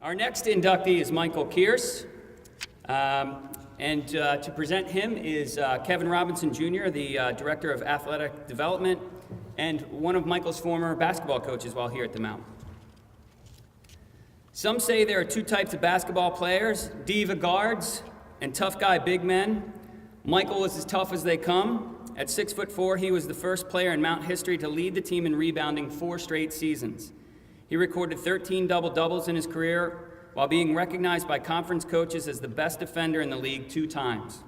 Our next inductee is Mychal Kearse, and to present him is Kevin Robinson Jr., the Director of Athletic Development, and one of Mychal's former basketball coaches while here at the Mount. Some say there are two types of basketball players, diva guards and tough guy big men. Mychal is as tough as they come. At 6'4", he was the first player in Mount history to lead the team in rebounding 4 straight seasons. He recorded 13 double-doubles in his career while being recognized by conference coaches as the best defender in the league 2 times.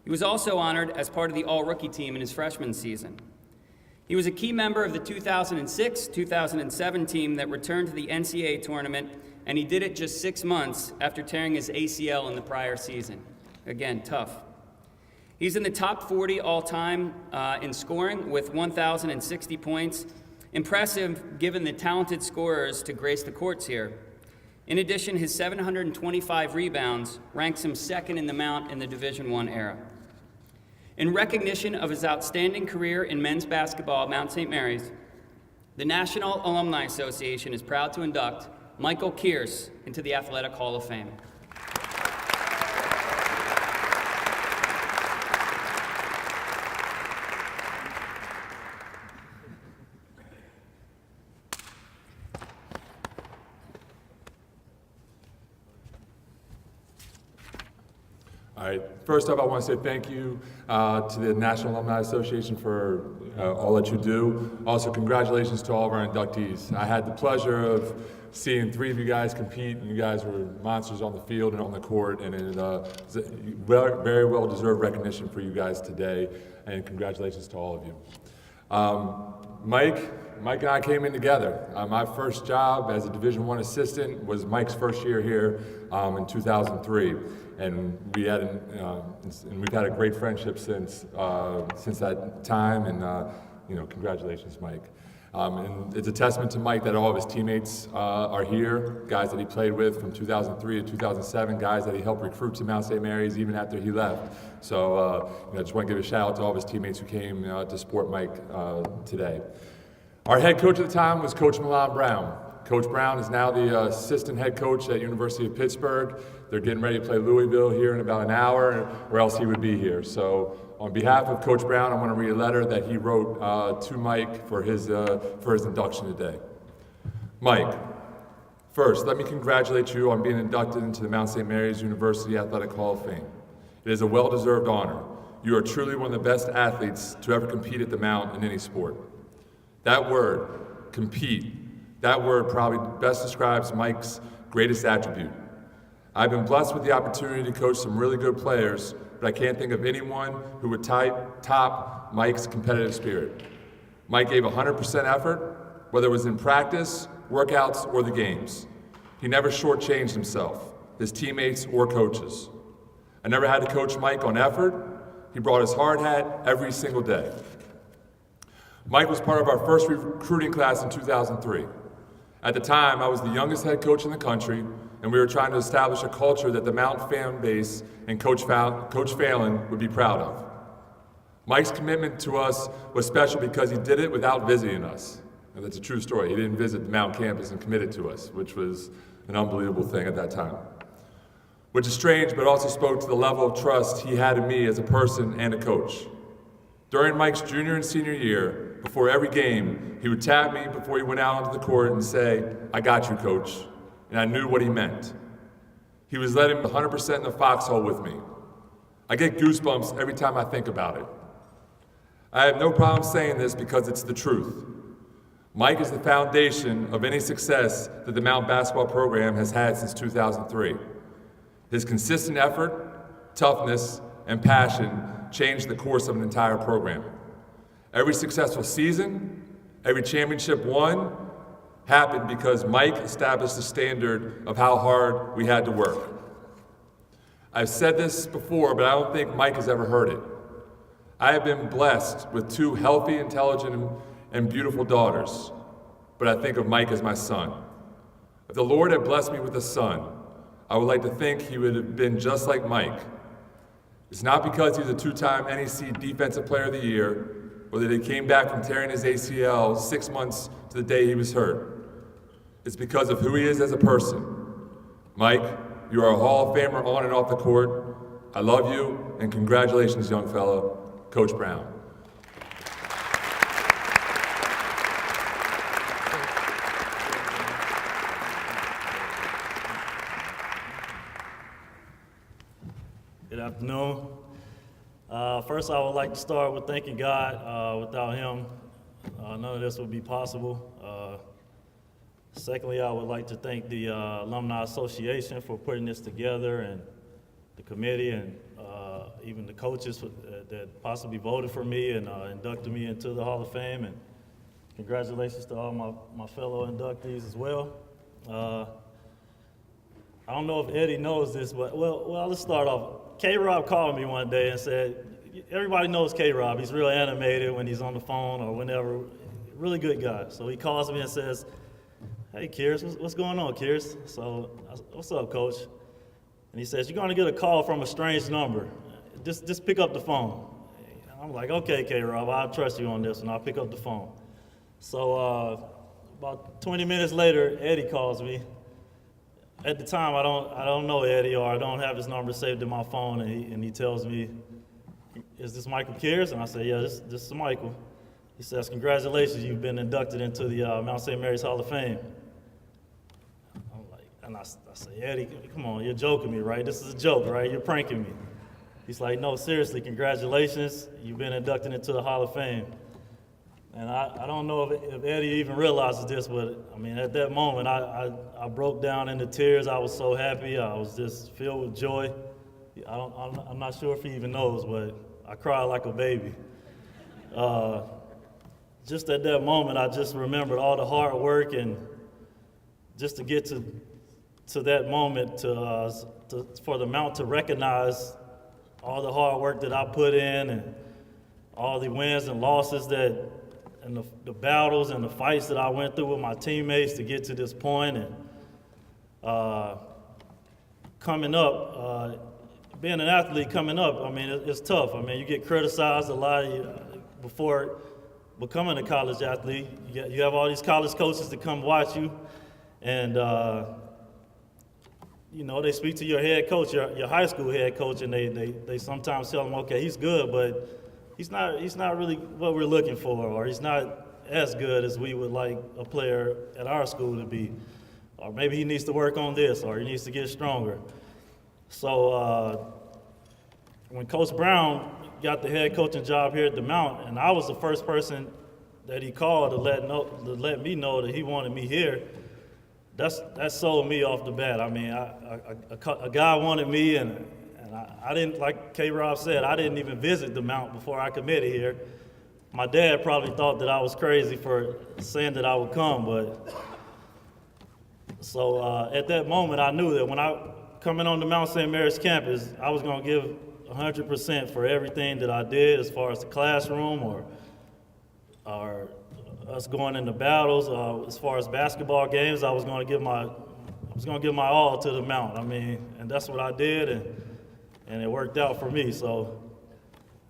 He was also honored as part of the all-rookie team in his freshman season. He was a key member of the 2006-2007 team that returned to the NCAA tournament, and he did it just 6 months after tearing his ACL in the prior season. Again, tough. He's in the top 40 all-time in scoring with 1,060 points. Impressive given the talented scorers to grace the courts here. In addition, his 725 rebounds ranks him second in the Mount in the Division I era. In recognition of his outstanding career in men's basketball at Mount St. Mary's, the National Alumni Association is proud to induct Mychal Kearse into the Athletic Hall of Fame. All right, first off, I want to say thank you to the National Alumni Association for all that you do. Also, congratulations to all of our inductees. I had the pleasure of seeing 3 of you guys compete, and you guys were monsters on the field and on the court, and it is a very well-deserved recognition for you guys today, and congratulations to all of you. Mike and I came in together. My first job as a Division I assistant was Mike's first year here in 2003. And we've had a great friendship since that time, and congratulations, Mike. And it's a testament to Mike that all of his teammates are here, guys that he played with from 2003 to 2007, guys that he helped recruit to Mount St. Mary's even after he left. So I just want to give a shout out to all of his teammates who came to support Mike today. Our head coach at the time was Coach Milan Brown. Coach Brown is now the assistant head coach at University of Pittsburgh. They're getting ready to play Louisville here in about an hour, or else he would be here. So on behalf of Coach Brown, I want to read a letter that he wrote to Mike for his induction today. Mike, first, let me congratulate you on being inducted into the Mount St. Mary's University Athletic Hall of Fame. It is a well-deserved honor. You are truly one of the best athletes to ever compete at the Mount in any sport. That word, compete, that word probably best describes Mike's greatest attribute. I've been blessed with the opportunity to coach some really good players, but I can't think of anyone who would top Mike's competitive spirit. Mike gave 100% effort, whether it was in practice, workouts, or the games. He never shortchanged himself, his teammates, or coaches. I never had to coach Mike on effort. He brought his hard hat every single day. Mike was part of our first recruiting class in 2003. At the time, I was the youngest head coach in the country, and we were trying to establish a culture that the Mount fan base and Coach Phelan would be proud of. Mike's commitment to us was special because he did it without visiting us. And that's a true story. He didn't visit the Mount campus and commit it to us, which was an unbelievable thing at that time. Which is strange, but also spoke to the level of trust he had in me as a person and a coach. During Mike's junior and senior year, before every game, he would tap me before he went out onto the court and say, "I got you, coach." And I knew what he meant. He was letting 100% in the foxhole with me. I get goosebumps every time I think about it. I have no problem saying this because it's the truth. Mike is the foundation of any success that the Mount basketball program has had since 2003. His consistent effort, toughness, and passion changed the course of an entire program. Every successful season, every championship won, happened because Mike established the standard of how hard we had to work. I've said this before, but I don't think Mike has ever heard it. I have been blessed with 2 healthy, intelligent, and beautiful daughters, but I think of Mike as my son. If the Lord had blessed me with a son, I would like to think he would have been just like Mike. It's not because he's a 2-time NEC Defensive Player of the Year, or that he came back from tearing his ACL 6 months to the day he was hurt. It's because of who he is as a person, Mike, you are a Hall of Famer on and off the court. I love you, and congratulations, young fella, Coach Brown. Good afternoon. First, I would like to start with thanking God. Without him, none of this would be possible. Secondly, I would like to thank the Alumni Association for putting this together, and the committee, and even the coaches that possibly voted for me and inducted me into the Hall of Fame. And congratulations to all my fellow inductees as well. I don't know if Eddie knows this, but well, let's start off. K-Rob called me one day and said, everybody knows K-Rob. He's real animated when he's on the phone or whenever. Really good guy. So he calls me and says, "Hey, Kearse, what's going on, Kearse?" So I said, "What's up, Coach?" And he says, "You're going to get a call from a strange number. Just pick up the phone." And I'm like, "Okay, K-Rob, I'll trust you on this, and I'll pick up the phone." So about 20 minutes later, Eddie calls me. At the time, I don't know Eddie, or I don't have his number saved in my phone, and he tells me, "Is this Mychal Kearse?" And I say, "Yeah, this is Mychal." He says, "Congratulations, you've been inducted into the Mount St. Mary's Hall of Fame." I'm like, and I say, "Eddie, come on, you're joking me, right? This is a joke, right? You're pranking me." He's like, "No, seriously, congratulations, you've been inducted into the Hall of Fame." And I don't know if Eddie even realizes this, but I mean, at that moment, I broke down into tears. I was so happy. I was just filled with joy. I'm not sure if he even knows, but I cried like a baby. Just at that moment, I just remembered all the hard work, and just to get to that moment, for the Mount to recognize all the hard work that I put in, and all the wins and losses and the battles and the fights that I went through with my teammates to get to this point. And coming up, being an athlete coming up, I mean, it's tough. I mean, you get criticized a lot before becoming a college athlete. You have all these college coaches that come watch you, and they speak to your head coach, your high school head coach, and they sometimes tell them, "Okay, he's good, but he's not really what we're looking for, or he's not as good as we would like a player at our school to be, or maybe he needs to work on this, or he needs to get stronger." So when Coach Brown got the head coaching job here at the Mount, and I was the first person that he called to let me know that he wanted me here, that sold me off the bat. I mean, a guy wanted me, and I didn't, like K-Rob said, I didn't even visit the Mount before I committed here. My dad probably thought that I was crazy for saying that I would come, but so at that moment, I knew that when I coming on the Mount St. Mary's campus, I was going to give 100% for everything that I did, as far as the classroom or us going into battles. As far as basketball games, I was going to give my all to the Mount. I mean, and that's what I did, and it worked out for me. So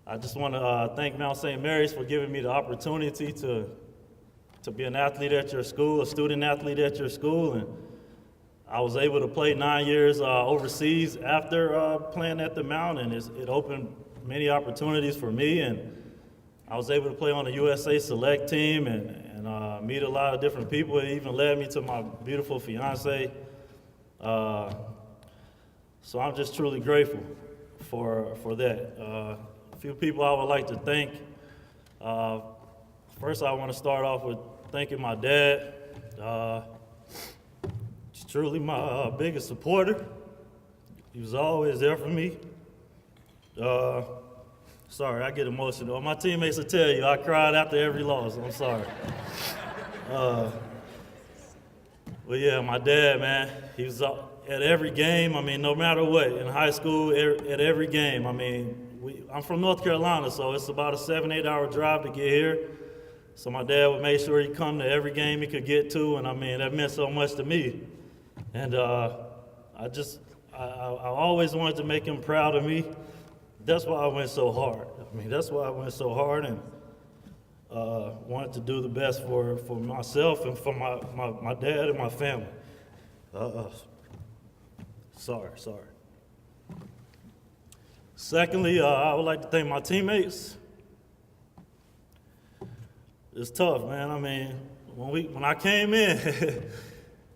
I just want to thank Mount St. Mary's for giving me the opportunity to be an athlete at your school, a student athlete at your school, and I was able to play 9 years overseas after playing at the Mount, and it opened many opportunities for me, and I was able to play on the USA Select team and meet a lot of different people. It even led me to my beautiful fiance. So I'm just truly grateful for that. A few people I would like to thank. First, I want to start off with thanking my dad. He's truly my biggest supporter. He was always there for me. Sorry, I get emotional. My teammates will tell you I cried after every loss. I'm sorry. But yeah, my dad, man, he was at every game. I mean, no matter what, in high school, at every game. I mean, I'm from North Carolina, so it's about a 7-8 hour drive to get here. So my dad would make sure he'd come to every game he could get to, and I mean, that meant so much to me. And I always wanted to make him proud of me. That's why I went so hard. I mean, that's why I went so hard, and wanted to do the best for myself and for my dad and my family. Sorry. Secondly, I would like to thank my teammates. It's tough, man. I mean, when I came in,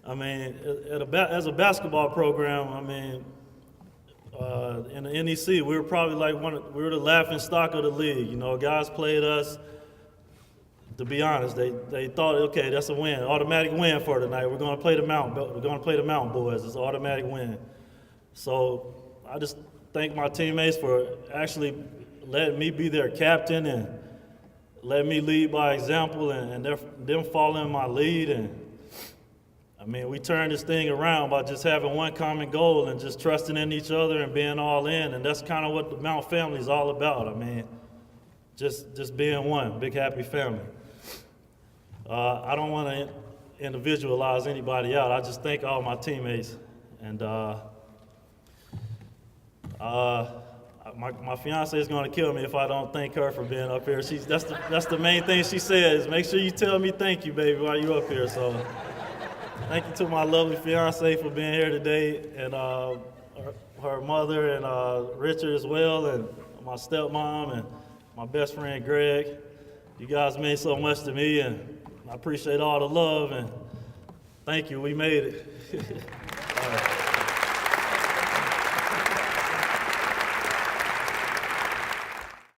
I mean, as a basketball program, I mean, in the NEC, we were probably we were the laughing stock of the league. You know, guys played us. To be honest, they thought, okay, that's a win, automatic win for tonight. We're going to play the Mountain. We're going to play the Mountain Boys. It's an automatic win. So I just thank my teammates for actually letting me be their captain and letting me lead by example, and them following my lead. And I mean, we turned this thing around by just having one common goal and just trusting in each other and being all in. And that's kind of what the Mount family is all about. I mean, just being one big happy family. I don't want to individualize anybody out. I just thank all my teammates. And my fiance is going to kill me if I don't thank her for being up here. That's the main thing she says. Make sure you tell me thank you, baby, while you're up here. So thank you to my lovely fiance for being here today, and her mother and Richard as well, and my stepmom and my best friend Greg. You guys mean so much to me, and I appreciate all the love, and thank you. We made it.